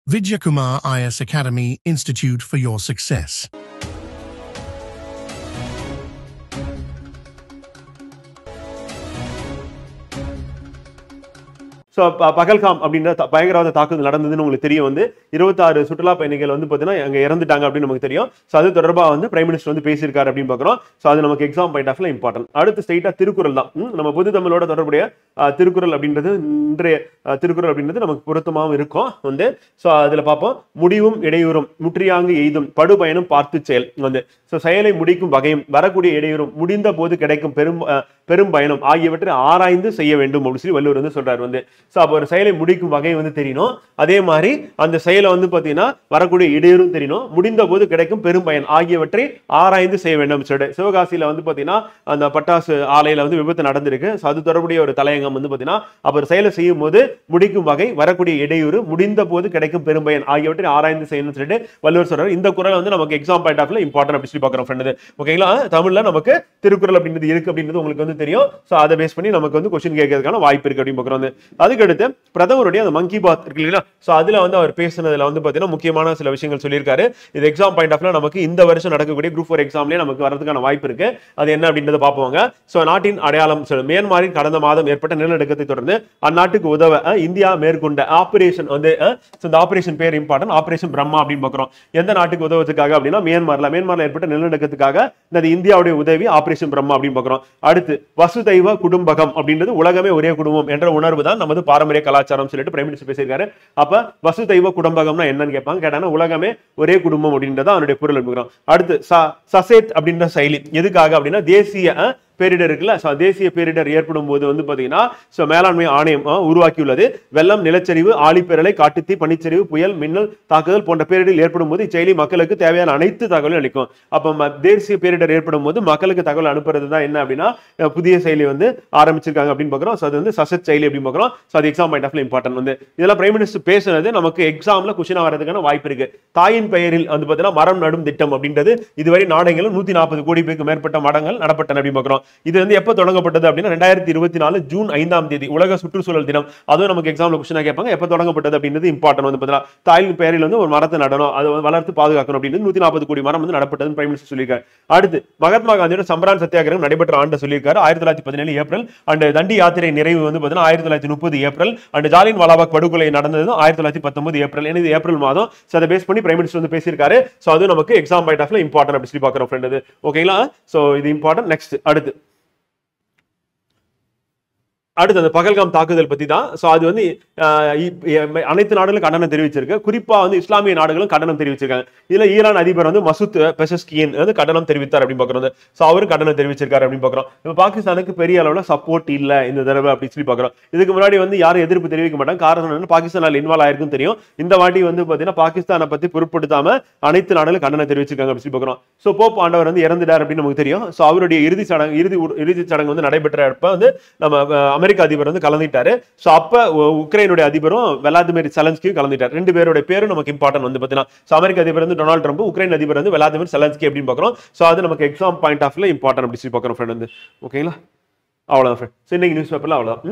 Vidyakumar IS Academy Institute for your success. So Pahalgam அப்படின்ற பயங்கரவாத தாக்குதல் நடந்ததுன்னு உங்களுக்கு தெரியும். 26 சுற்றுலா பயணிகள் பார்த்தீங்கன்னா அங்கே இறந்துட்டாங்க அப்படின்னு நமக்கு தெரியும். ஸோ அது தொடர்பாக பிரைம் மினிஸ்டர் பேசியிருக்காரு அப்படின்னு பார்க்குறோம். ஸோ அது நமக்கு எக்ஸாம் பாயிண்ட் ஆஃப்ல இம்பார்ட்டன்ட். அடுத்து ஸ்ட்ரைட்டாக திருக்குறள் தான். நம்ம பொது தமிழோட தொடர்புடைய திருக்குறள் அப்படின்றது இன்றைய திருக்குறள் அப்படின்றது நமக்கு பொருத்தமாகவும் இருக்கும். ஸோ அதில் பார்ப்போம். முடிவும் இடையூறும் முற்றியாங்கு எய்தும் படுபயனும் பார்த்து செயல். ஸோ செயலை முடிக்கும் வகையும் வரக்கூடிய இடையூறும் முடிந்த போது கிடைக்கும் பெரும் பயணம் ஆகியவற்றை ஆராய்ந்து செய்ய வேண்டும் அப்படின்னு சொல்லி வள்ளுவர் சொல்றாரு. ஸோ அப்போ ஒரு செயலை முடிக்கும் வகை தெரியணும். அதே மாதிரி அந்த செயலை பார்த்தீங்கன்னா வரக்கூடிய இடையூறும் தெரியணும். முடிந்த போது கிடைக்கும் பெரும் பயன் ஆகியவற்றை ஆராய்ந்து செய்ய வேண்டும் சொல்லிட்டு சிவகாசியில பார்த்தீங்கன்னா அந்த பட்டாசு ஆலையில விபத்து நடந்திருக்கு. ஸோ அது தொடர்புடைய ஒரு தலையங்கம் பார்த்தீங்கன்னா அப்போ ஒரு செயலை செய்யும் போது முடிக்கும் வகை வரக்கூடிய இடையூறு முடிந்த போது கிடைக்கும் பெரும் பயன் ஆகியவற்றை ஆராய்ந்து செய்யணும்னு சொல்லிட்டு வள்ளுவர் சொல்றாரு. இந்த குறள் நமக்கு எக்ஸாம் பாயிண்ட் ஆஃப்ல இம்பார்ட்டன்ட் அப்படி சொல்லி பார்க்குறோம் ஃப்ரெண்ட். ஓகேங்களா? தமிழ்ல நமக்கு திருக்குறள் அப்படின்றது இருக்கு அப்படின்றது உங்களுக்கு தெரியும். ஸோ அதை பேஸ் பண்ணி நமக்கு கொஸ்டின் கேட்கறதுக்கான வாய்ப்பு இருக்கு அப்படின்னு பார்க்குறோம். அதுக்கடுத்து பிரதமருடைய அந்த மங்கி பாத் இருக்கு இல்லையா? ஸோ அதுல அவர் பேசுனதுல பார்த்தீங்கன்னா முக்கியமான சில விஷயங்கள் சொல்லியிருக்காரு. இது எக்ஸாம் பாயிண்ட் ஆஃப்ல நமக்கு இந்த வருஷம் நடக்கக்கூடிய குரூப் 4 எக்ஸாம்லயே நமக்கு வரதுக்கான வாய்ப்பு இருக்கு. அது என்ன அப்படின்றத பார்ப்போங்க. ஸோ நாட்டின் அடையாளம் மியான்மரின் கடந்த மாதம் ஏற்பட்ட நிலநடுக்கத்தை தொடர்ந்து அந்நாட்டுக்கு உதவ இந்தியா மேற்கொண்ட ஆபரேஷன் இந்த ஆபரேஷன் பேர் இம்பார்ட்டன்ட். ஆபரேஷன் பிரம்மா அப்படின்னு பார்க்கிறோம். எந்த நாட்டுக்கு உதவுறதுக்காக அப்படின்னா மியான்மர்ல ஏற்பட்ட நிலநடுக்கத்துக்காக இந்தியாவுடைய உதவி ஆபரேஷன் பிரம்மா அப்படின்னு பார்க்கிறோம். அடுத்து வசுதைவ குடும்பகம் அப்படின்றது உலகமே ஒரே குடும்பம் என்ற உணர்வு தான் நமது பாரம்பரிய கலாச்சாரம் சொல்லிட்டு பிரைம் மினிஸ்டர் பேசியிருக்காரு. அப்ப வசுதைவ குடும்பகம்னா என்னன்னு கேட்பாங்க. கேட்டாங்கன்னா உலகமே ஒரே குடும்பம் அப்படின்றத அவனுடைய பொருள் எடுக்கிறோம். அடுத்து சசேத் அப்படின்ற செயலி எதுக்காக அப்படின்னா தேசிய பேரிடர் இருக்குல்ல. தேசிய பேரிடர் ஏற்படும் போது பாத்தீங்கன்னா மேலாண்மை ஆணையம் உருவாக்கியுள்ளது. வெள்ளம், நிலச்சரிவு, ஆழிப்பேரலை, காட்டுத்தீ, பனிச்சரிவு, புயல், மின்னல் தாக்குதல் போன்ற பேரிடர் ஏற்படும் போது இச்செயலி மக்களுக்கு தேவையான அனைத்து தகவலும் அளிக்கும். அப்ப தேசிய பேரிடர் ஏற்படும் போது மக்களுக்கு தகவல் அனுப்புறது தான் என்ன அப்படின்னா புதிய செயலி ஆரம்பிச்சிருக்காங்க அப்படின்னு பாக்குறோம். அது சசத் செயலி அப்படின்னு பாக்குறோம். அது எக்ஸாம் பாயிண்ட் ஆஃப்ல இம்பார்ட்டன்ட். இதெல்லாம் பிரைம் மினிஸ்டர் பேசுனது நமக்கு எக்ஸாம்ல கொஸ்டின் வரதுக்கான வாய்ப்பு இருக்கு. தாயின் பெயரில் பாத்தீங்கன்னா மரம் நடும் திட்டம் அப்படின்றது இதுவரை நாடுகளும் 140 கோடி பேருக்கு மேற்பட்ட மரங்கள் நடப்பட்டன அப்படின்னு பாக்குறோம். இது எப்ப தொடங்கப்பட்டது அப்படின்னா 2024 ஜூன் 5ஆம் தேதி உலக சுற்றுச்சூழல் தினம். அதுவும் நமக்கு எக்ஸாம்ல கொஸ்டினா கேட்பாங்க. எப்ப தொடங்கப்பட்டது அப்படின்றது இம்பார்ட்டன்ட். தாயின் பெயரில் ஒரு மரத்தை நடணும், அதை வளர்த்து பாதுகாக்கணும் அப்படின்னு 140 கோடி மரம் நடப்பட்டது பிரைம் மினிஸ்டர் சொல்லியிருக்காரு. அடுத்து மகாத்மா காந்தியோட சம்பரான் சத்தியாகிரகம் நடைபெற்ற ஆண்டு சொல்லியிருக்காரு 1917 ஏப்ரல். அண்ட் தண்டி யாத்திரை நிறைவு 1930 ஏப்ரல். அண்ட் ஜாலியன் வாலாபாக் படுகொலை நடந்தது 1919 ஏப்ரல். இது ஏப்ரல் மாதம். அதை பேஸ் பண்ணி பிரைம் மினிஸ்டர் பேசியிருக்காரு. சோ அது நமக்கு எக்ஸாம் பாயிண்ட் ஆஃப்ல இம்பார்ட்டன்ட் அப்படி சொல்லி பார்க்கிறோம் ஃப்ரெண்ட். ஓகேங்களா? சோ இது இம்பார்ட்டன்ட். நெக்ஸ்ட் அடுத்து அந்த பகல்காம் தாக்குதல் பத்தி தான். சோ அது அனைத்து நாடுகளும் கண்டனம் தெரிவிச்சிருக்கு. குறிப்பா இஸ்லாமிய நாடுகளும் கண்டனம் தெரிவிச்சிருக்காங்க. இதுல ஈரான் அதிபர் மசூத் பெசஸ்கியன் கண்டனம் தெரிவித்தார் அப்படின்னு பாக்குறோம். சோ அவரும் கண்டனம் தெரிவிச்சிருக்காரு அப்படின்னு பாக்குறோம். இப்ப பாகிஸ்தானுக்கு பெரிய அளவுல சப்போர்ட் இல்ல இந்த தடவை அப்படின்னு சொல்லி பாக்குறோம். இதுக்கு முன்னாடி யாரும் எதிர்ப்பு தெரிவிக்க மாட்டாங்க. காரணம் என்ன? பாகிஸ்தான் இன்வால்வ் ஆயிருக்கும் தெரியும். இந்த வாட்டி பாத்தீங்கன்னா பாகிஸ்தானை பத்தி பொருட்படுத்தாம அனைத்து நாடுகளும் கண்டனம் தெரிவிச்சிருக்காங்க அப்படின்னு சொல்லி பாக்குறோம். சோ போப் ஆண்டவர் இறந்துட்டார் அப்படின்னு நமக்கு தெரியும். சோ அவருடைய இறுதி சடங்கு நடைபெற்றப்ப நம்ம அமெரிக்க அதிபர் கலந்துட்டாரு. சோ அப்ப உக்ரைனுடைய அதிபரும் விளாடிமிர் செலன்ஸ்கியும் கலந்துட்டார். ரெண்டு பேருடைய பேரும் நமக்கு இம்பார்ட்டன்ட் பாத்தீங்கன்னா அமெரிக்க அதிபர் டொனால்ட் ட்ரம்ப், உக்ரைன் அதிபர் விளாடிமிர் செலன்ஸ்கி அப்படின்னு பாக்குறோம். சோ அது நமக்கு எக்ஸாம் பாயிண்ட் ஆஃப்ல இம்பார்ட்டன்ட் அப்படி சொல்லி பாக்குறோம் ஃப்ரெண்ட். ஓகேங்களா? அவ்வளவுதான் ஃப்ரெண்ட். இன்னைக்கு நியூஸ் பேப்பர்ல அவ்வளவுதான்.